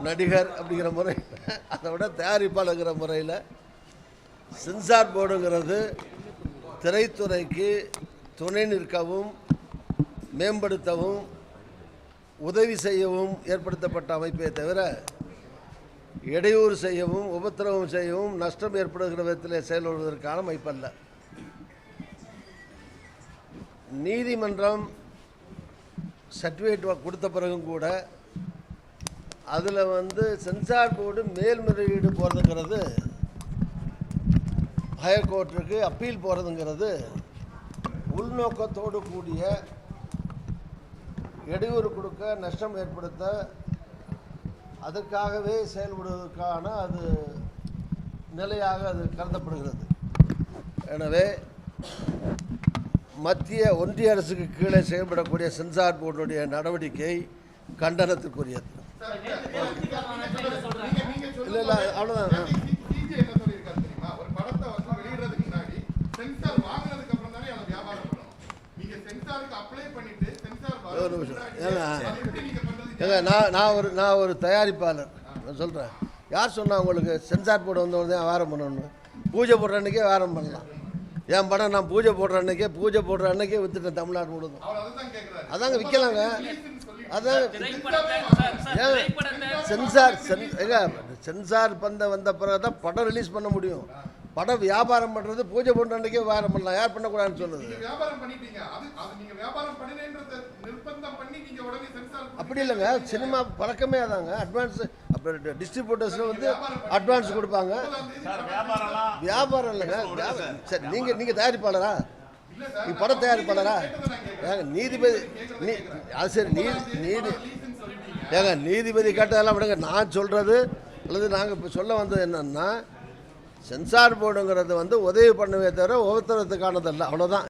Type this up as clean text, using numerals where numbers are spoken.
நடிகர் அப்படிங்கிற முறை, அதை விட தயாரிப்பாளர்கிற முறையில் சென்சார் போர்டுங்கிறது திரைத்துறைக்கு துணை நிற்கவும் மேம்படுத்தவும் உதவி செய்யவும் ஏற்படுத்தப்பட்ட அமைப்பே தவிர இடையூறு செய்யவும் உபத்திரவம் செய்யவும் நஷ்டம் ஏற்படுகிற விதத்தில் செயல்படுவதற்கான அமைப்பல்ல. நீதிமன்றம் சர்டிஃபிகேட் கொடுத்த பிறகும் கூட அதில் சென்சார் போர்டு மேல்முறையீடு போகிறதுங்கிறது, ஹையர் கோர்ட்டுக்கு அப்பீல் போகிறதுங்கிறது உள்நோக்கத்தோடு கூடிய இடையூறு கொடுக்க நஷ்டம் ஏற்படுத்த அதற்காகவே செயல்படுவதற்கான அது நிலையாக அது கருதப்படுகிறது. எனவே மத்திய ஒன்றிய அரசுக்கு கீழே செயல்படக்கூடிய சென்சார் போர்டுடைய நடவடிக்கை கண்டனத்துக்குரியது. இல்லை இல்லை அவ்வளோதான். ஒரு நிமிஷம் ஏங்க, நான் ஒரு தயாரிப்பாளர். நான் சொல்கிறேன், யார் சொன்னால் உங்களுக்கு சென்சார் போர்டு வந்தவொடனே வியாபாரம் பண்ணணும்? பூஜை போடுற அன்றைக்கே வியாபாரம் பண்ணலாம். என் படம் நான் பூஜை போடுற அன்றைக்கே விற்றுட்டேன் தமிழ்நாடு முழுதும். அதாங்க விற்கலாங்க. அதான் சென்சார் வந்த பிறகு தான் படம் ரிலீஸ் பண்ண முடியும். படம் வியாபாரம் பண்ணுறது பூஜை போடுற அன்றைக்கே வியாபாரம் பண்ணலாம். யார் பண்ணக்கூடாதுன்னு சொல்லுது? அப்படி இல்லைங்க, சினிமா பழக்கமே அதாங்க. அட்வான்ஸ் அப்புறம் டிஸ்ட்ரிபியூட்டர்ஸில் அட்வான்ஸ் கொடுப்பாங்க. வியாபாரம் இல்லைங்க. சரி, நீங்கள் தயாரிப்பாளரா? நீ படம் தயாரிப்பாளரா? ஏங்க நீதிபதி அது சரி, நீதிபதி கேட்டதெல்லாம் விடுங்க. நான் சொல்கிறது அல்லது நாங்கள் இப்போ சொல்ல வந்தது என்னன்னா, சென்சார் போர்டுங்கிறது உதவி பண்ணவே தவிர உபத்திரத்துக்கானதல்ல, அவ்வளோதான்.